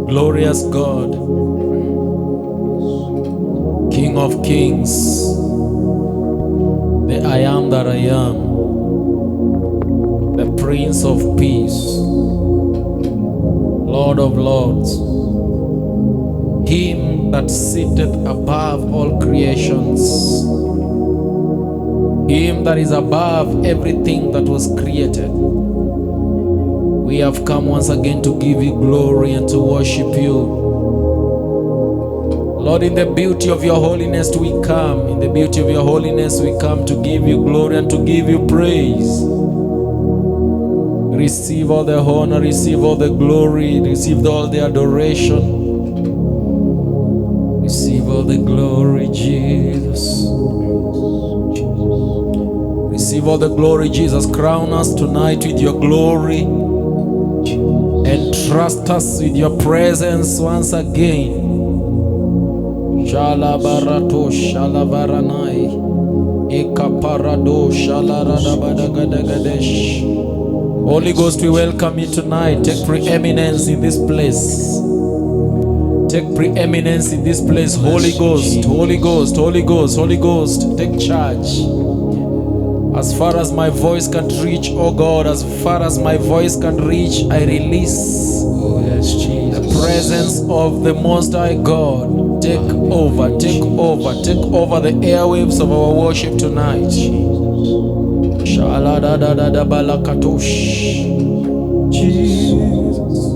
Glorious God, King of Kings, the I am that I am, the Prince of Peace, Lord of Lords, Him that sitteth above all creations, Him that is above everything that was created. We have come once again to give you glory and to worship you. Lord, in the beauty of your holiness we come. In the beauty of your holiness we come to give you glory and to give you praise. Receive all the honor, receive all the glory, receive all the adoration. Receive all the glory, Jesus. Receive all the glory, Jesus. Crown us tonight with your glory. Entrust us with your presence once again. Shalabarato shalabaranai ekaparado shalaradabadagadaгаdesh. Holy Ghost, we welcome you tonight. Take preeminence in this place. Take preeminence in this place. Holy Ghost, Holy Ghost, Holy Ghost, Holy Ghost, take charge. As far as my voice can reach, oh God, as far as my voice can reach, I release the presence of the Most High God. Take over, take over, take over the airwaves of our worship tonight. Jesus.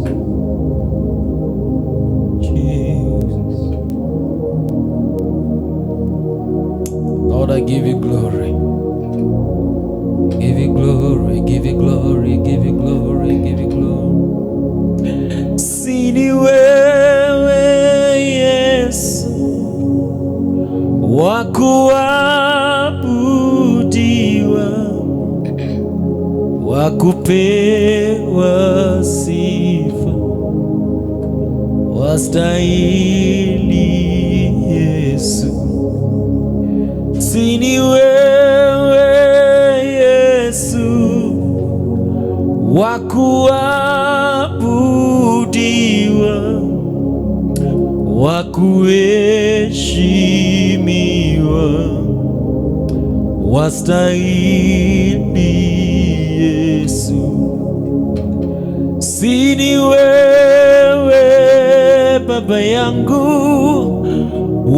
Lord, I give you glory. Give you glory, give you glory, give you glory, give you glory. Sini wewe Yesu, wakuabudiwa, wakupewa sifa, wastahili Yesu. Sini wewe wakuabudiwa, wakuheshimiwa, wastahili Yesu. Sini wewe Baba yangu,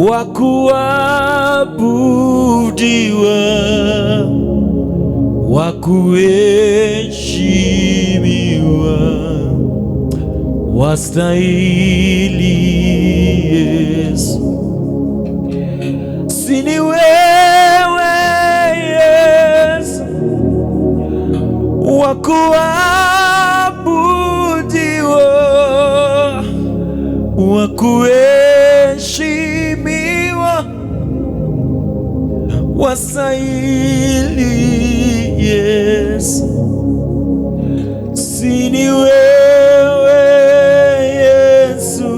wakuabudiwa, wakuheshimiwa, wastahili Yesu. Sini wewe Yesu, wakuabudiwa, wakuheshimiwa, wastahili Yesu. Sini wewe Yesu,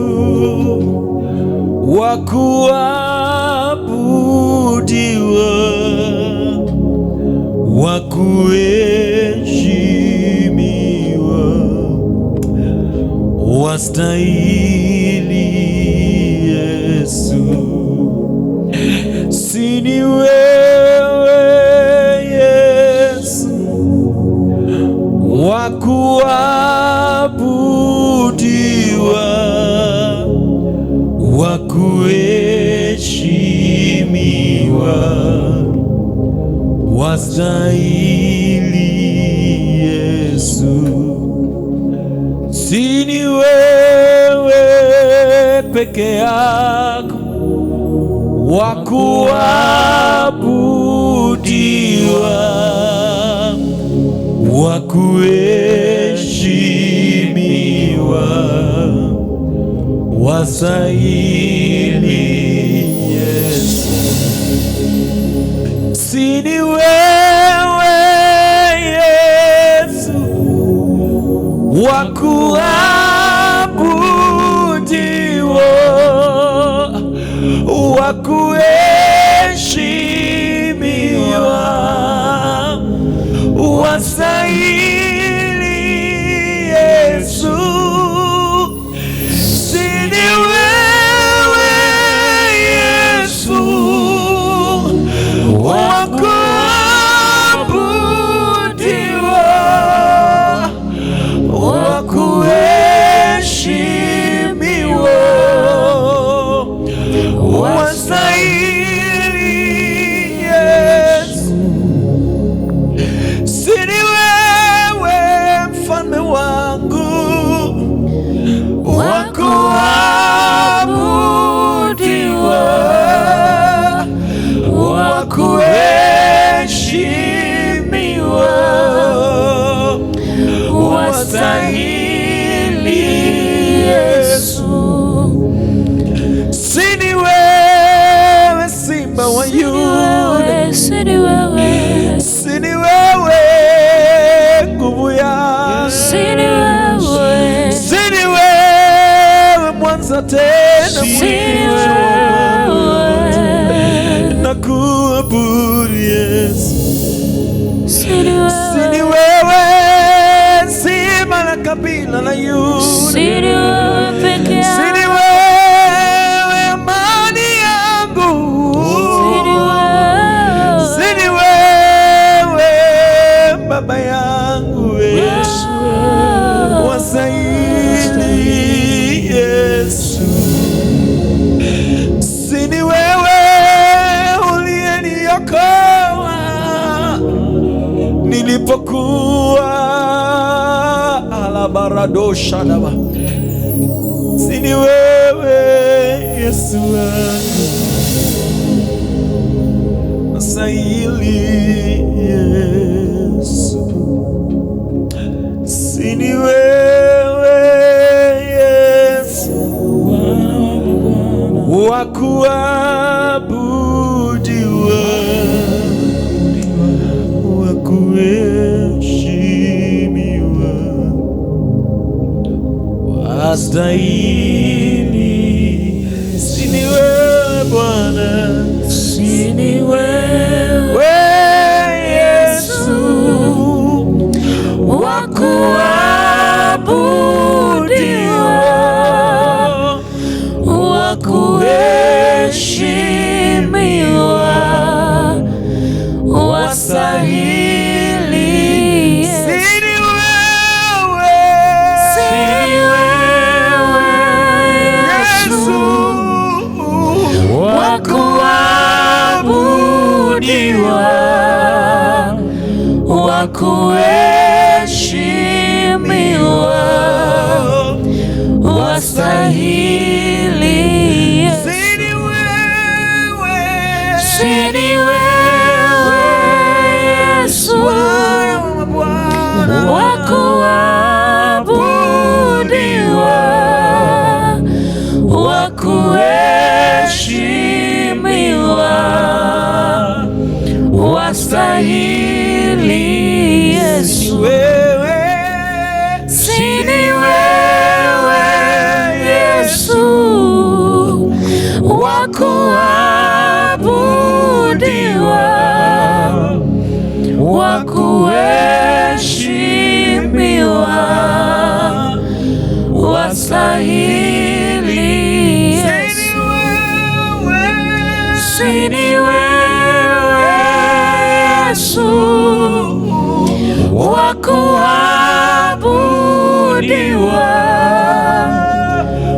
wakuabudiwa, wakuheshimiwa, wastahili Yesu. Sini wewe Yesu, wakuabudiwa, wakuheshimiwa, wastahili Yesu. Sini wewe peke yako, wakuabudiwa, wakuheshimiwa, wastahili Yesu. Sini wewe Yesu, wakuabudiwa, wakuheshimiwa, wastahili Yesu. Sini wewe Simba wa Yuda, sini wewe, sini wewe nguvu yangu, sini wewe, sini wewe mwanzo tena mwisho, nakuabudu Yesu. Sini wewe Simba la kabila la Yuda, sini wewe peke yako, sini wewe amani yangu, sini wewe baba yangu Yesu, wastahili Yesu. Sini wewe uliyeniokoa nilipokuwa alabaradosha daba. Sini wewe Yesu wangu, wastahili Yesu. Sini wewe Yesu wa kuabudiwa, wa kuheshimiwa, wastahili. Sini wewe Bwana, sini wewe Yesu wa kuabudiwa, wa kuheshimiwa, wastahili Yesu. Sini wewe, Sini wewe Yesu wa kuabudiwa, wa kuheshimiwa, wastahili Yesu. sini wewe, Sini wewe Yesu Bwana wa kuabudiwa, wa kuheshimiwa, wastahili Yesu. wewe, Sini wewe Yesu wa kuabudiwa, wa kuheshimiwa, wastahili Yesu. Sini wewe Yesu wa kuabudiwa,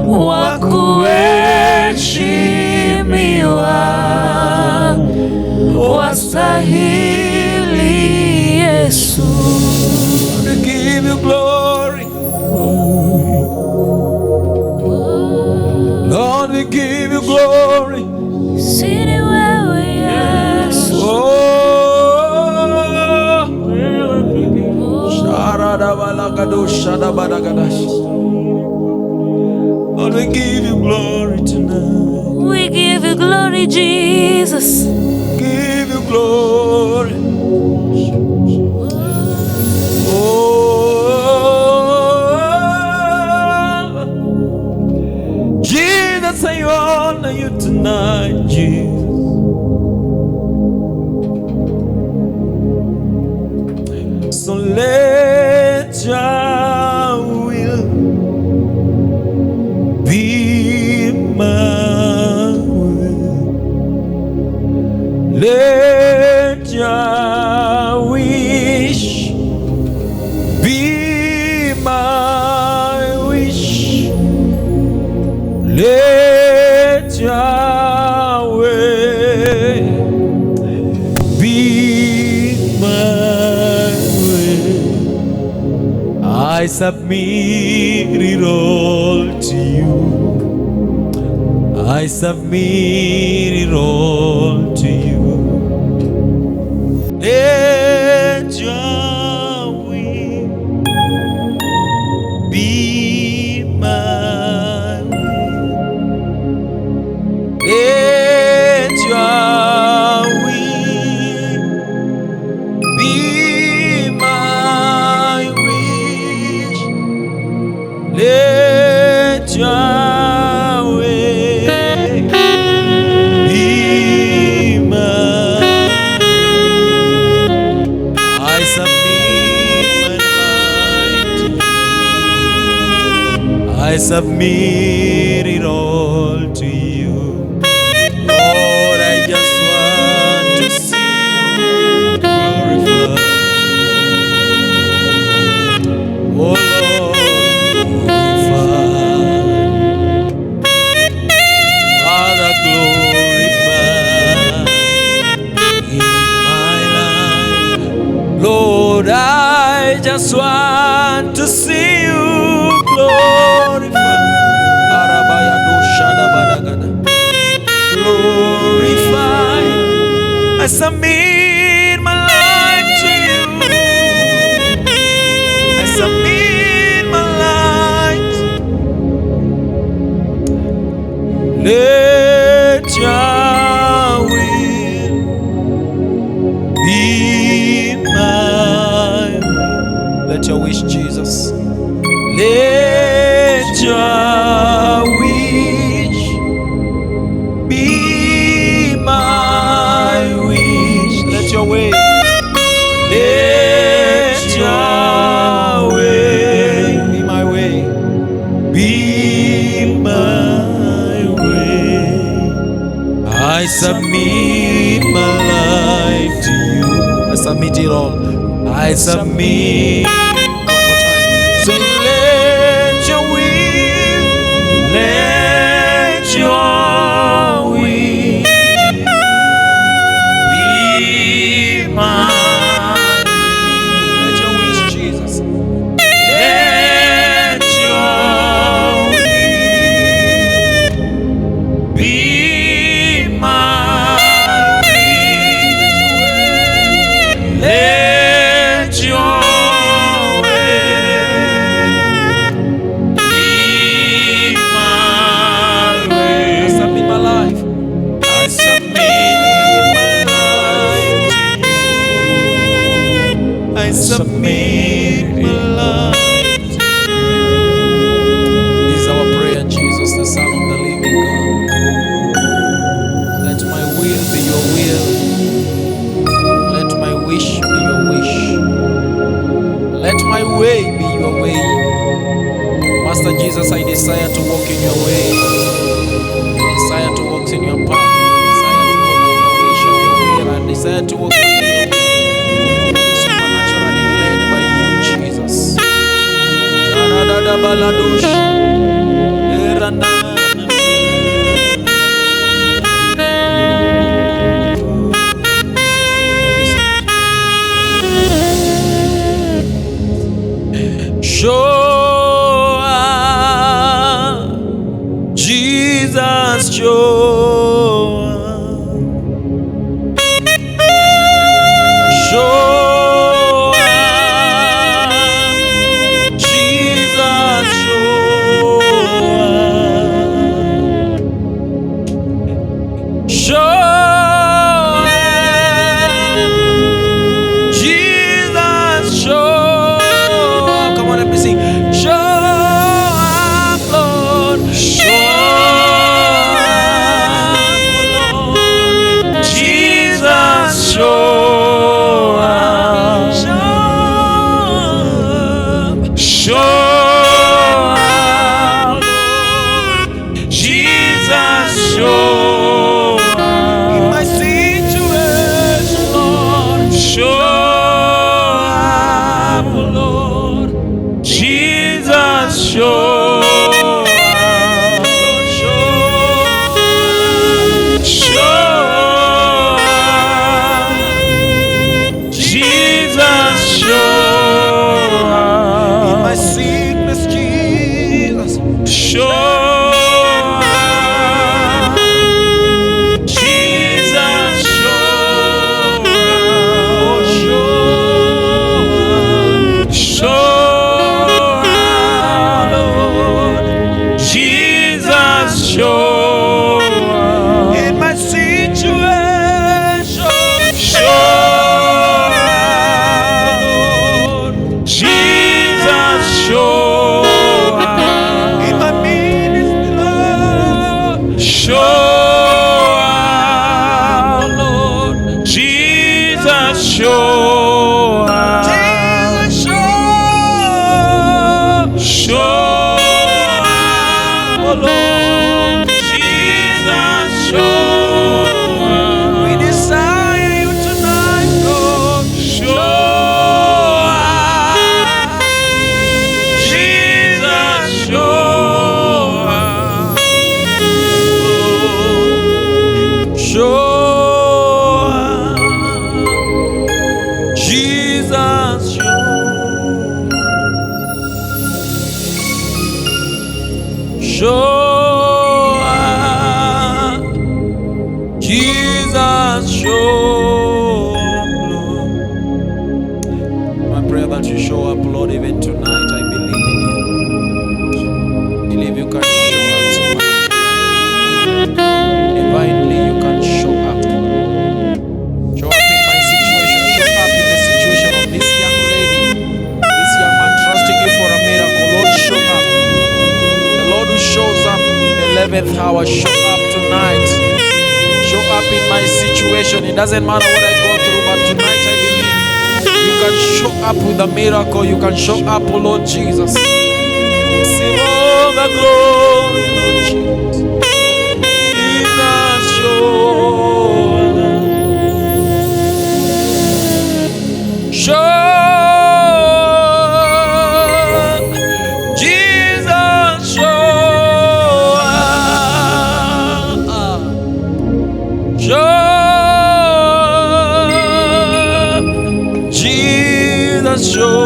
wa kuheshimiwa, wastahili Yesu. we give you glory, Lord, we give you glory. Sini wewe Yesu, Oh, Sharadabalagadoo, Shadabadagadash. Lord, we give you glory tonight. we give you glory, Jesus. Give you glory. Oh, Jesus, I honor you tonight, Jesus. So let your will be my will. Let your wish be my wish. Let your way be my way. I submit it all to you. I submit it all to you. Let your will be my will. I submit it all to you. Lord, I just want to see you glorified. Oh Lord, glorified. Father, glorified in my life. Lord, I just want to see you glorified. Glorified. I submit my life to you. I submit my life. Let your will be my will. Let your wish, Jesus. Let your wish be my wish. Let your way. Let your way be my way. Be my way. I submit my life to you. I submit it all. I submit. Say, let your will, let your will be mine. Let your wish, Jesus. Let your will be mine. Let your submit my life. This is our prayer, Jesus, the Son of the living God. Let my will be your will. Let my wish be your wish. Let my way be your way. Master Jesus, I desire to walk in your way. I desire to walk in your path. I desire to walk in your wish of your will. I desire to walk in your will. Show up, Jesus, show up. Show show Lord. Jesus, show up. We desire you tonight, Lord. Show up. Jesus, show up. Show up. Jesus, show. Show up. Jesus, show up, Lord. My prayer that you show up, Lord, even tonight. I believe in you. Believe you can show up so much. Divinely, you can show up. Show up in my situation. Show up in the situation of this young lady, this young man trusting you for a miracle. Lord, show up. The Lord who shows up in the 11th hour, show up tonight. Show up in my situation. It doesn't matter what I go through, but tonight I believe you can show up with a miracle. You can show up, oh Lord Jesus. Receive all the glory, Lord Jesus. Jesus, show up. Show up. Jesus, show up. Show up. Jesus, show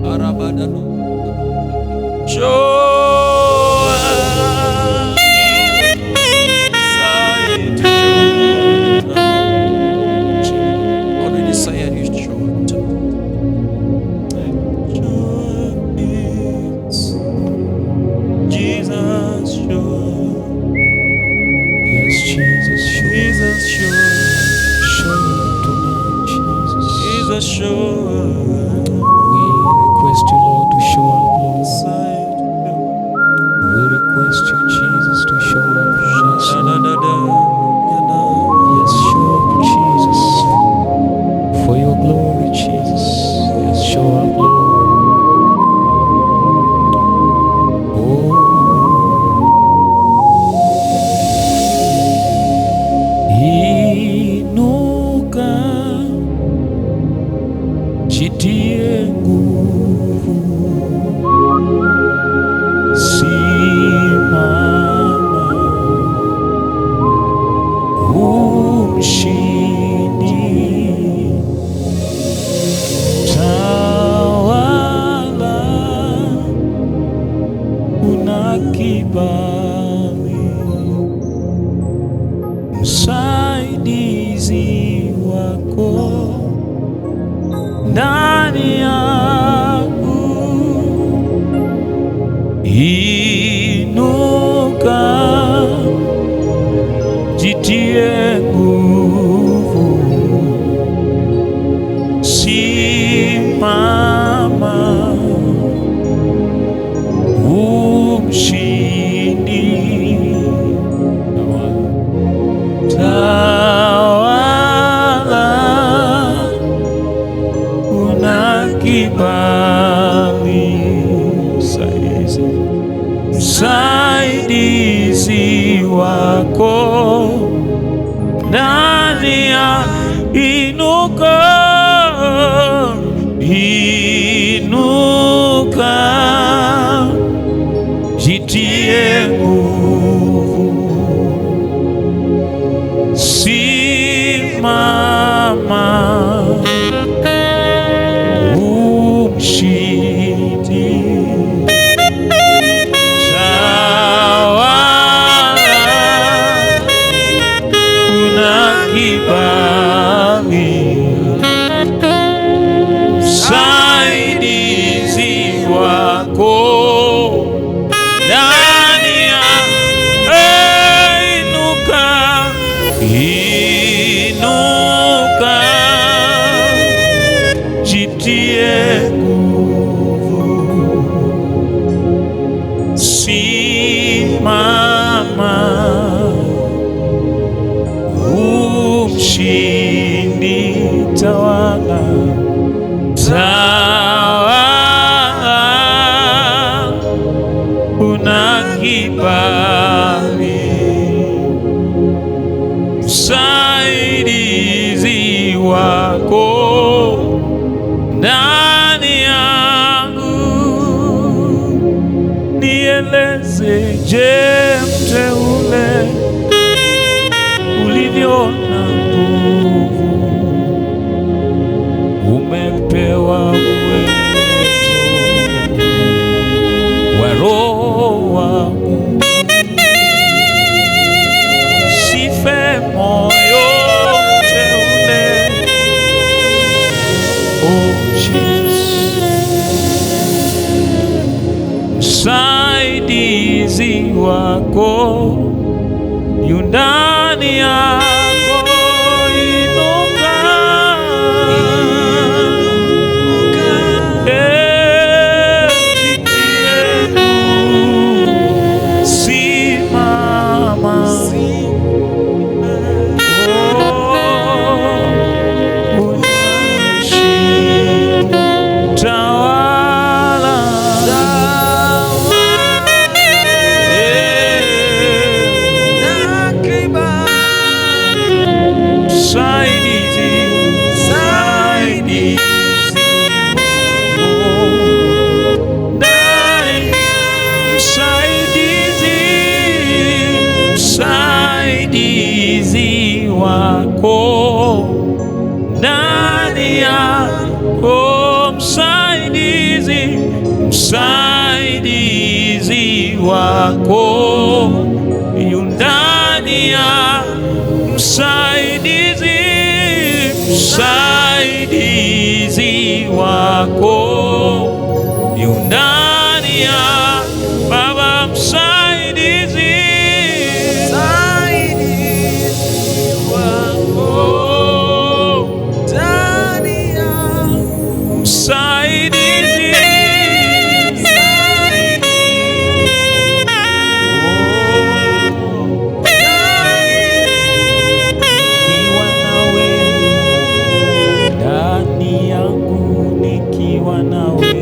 Arabadano. Show up. Desire to show up. Lord, we desire you to show up tonight. Show up, Jesus, show up. Yes, Jesus, show up. Jesus, show up. Show up tonight, Jesus. Jesus, show up. We request you, Lord, to show up, Lord. We request you, Jesus, to show up for us, Lord. Yes, show up, Jesus. For your glory, Jesus. Yes, show up, Lord. Inuka, jitie nguvu, simama, umshindi, tawala, una kibali, msaidizi wako ndani yangu. Inuka, jitie nguvu, simama, umshindi, tawala, una kibali, msaidizi wako ndani ya. Inuka, inuka, jitie nguvu, simama, umshindi, msaidizi wako ndani ya. Inuka, inuka, jitie nguvu, simama, umshindi, tawala, tawala, kibali, msaidizi wako ndani yangu. Nieleze, je, mteule ulivyo na nguvu, umepewa uwezo wa Roho wa Mungu. Sife moyo mteule, oh Jesus. Msaidizi wako yu ndani yako, inuka, jitie nguvu, simama, unaishi, tawala, msaidizi wako ndani yako, msaidizi wako yu ndani ya, msaidizi wako yu ndani ya Baba, msaidizi wako ndani ya, msaidizi nikiwa nawe,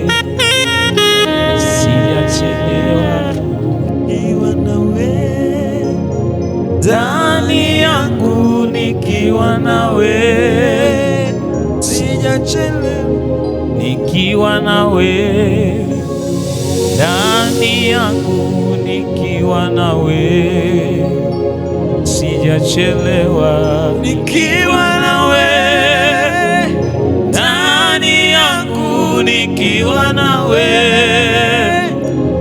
sijachelewa, nikiwa nawe ndani yangu, nikiwa nawe sijachelewa, nikiwa nawe ndani yangu, nikiwa nawe sijachelewa, nikiwa nawe ndani yangu, nikiwa nawe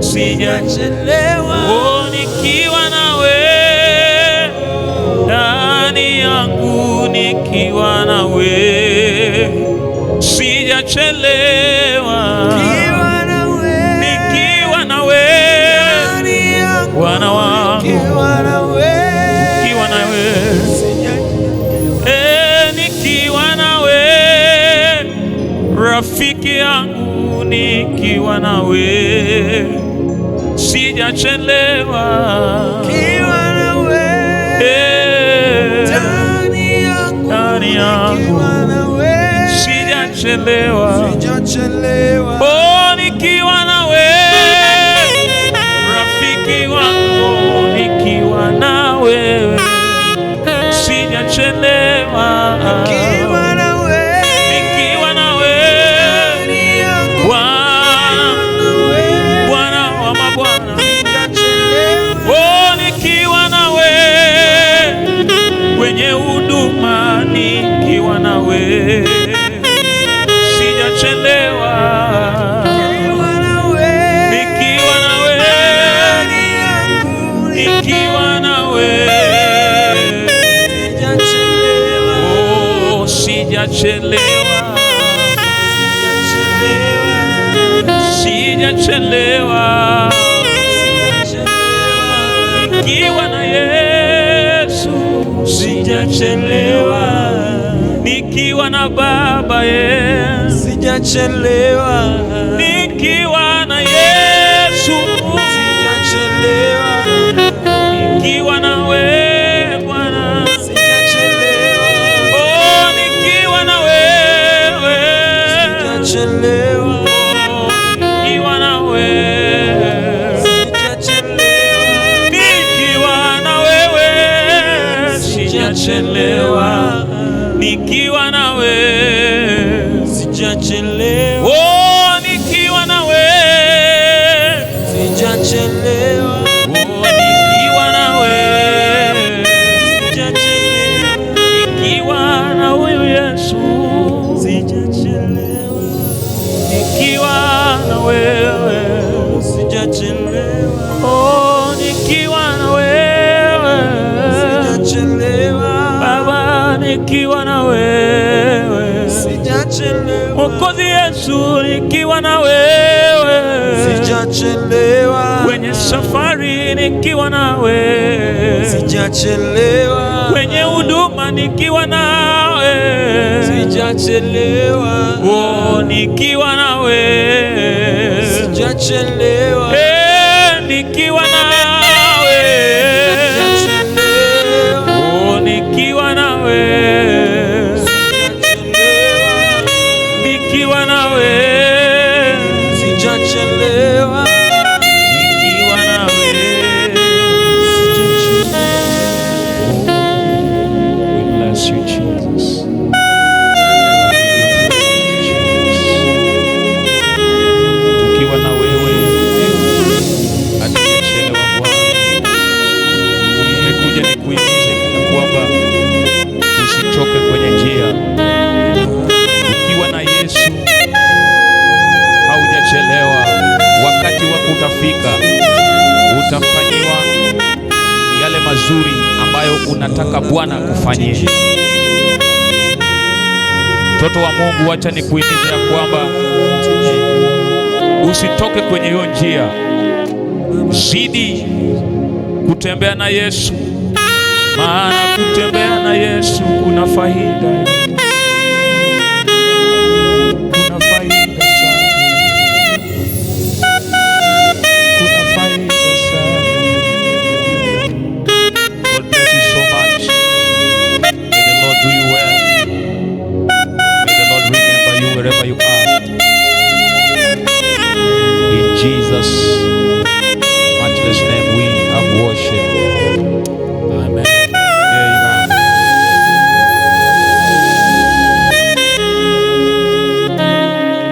sijachelewa, oh, nikiwa nawe ndani yangu, nikiwa nawe sijachelewa, nikiwa nawe Bwana wangu, nikiwa nawe nikiwa nawe rafiki yangu, nikiwa nawe sijachelewa, nikiwa nawe ndani yangu, sijachelewa, oh, nikiwa nawe rafiki wangu, nikiwa nawe sijachelewa, nikiwa nawe Bwana wa mabwana, oh, nikiwa nawe kwenye huduma, nikiwa nawe sijachelewa, nikiwa nawe oh, sijachelewa, nikiwa na Yesu sijachelewa, nikiwa na Baba Yesu sijachelewa, nikiwa na Yesu sijachelewa, nikiwa nawe Bwana sijachelewa, oh, nikiwa na wewe sijachelewa, nikiwa na wewe sijachelewa, sijachelewa, nikiwa nawe, sijachelewa, nikiwa na huyu Yesu, sijachelewa, nikiwa na wewe, sijachelewa, oh, nikiwa na wewe, sijachelewa, Baba, nikiwa na wewe, sijachelewa, Mwokozi Yesu, nikiwa na wewe, sijachelewa, kwenye safari nikiwa nawe, sijachelewa, kwenye huduma nikiwa nawe, sijachelewa, oh, nikiwa nawe, sijachelewa, nikiwa nawe, oh, nikiwa nawe, nikiwa nawe, sijachelewa, nikiwa nawe. We bless you, Jesus. Tukiwa na wewe hatujachelewa Bwana. Nimekuja nikuhimize ya kwamba usichoke kwenye njia. Ukiwa na Yesu haujachelewa. Wakati wako utafika, utafanyiwa yale mazuri ambayo unataka Bwana akufanyie. Mtoto wa Mungu, acha nikuhimize ya kwamba usitoke kwenye hiyo njia. Zidi kutembea na Yesu, maana kutembea na Yesu kuna faida. Kuna faida sana. Kuna faida sana. God bless you so much. May the Lord do you well. May the Lord remember you wherever you are. In Jesus'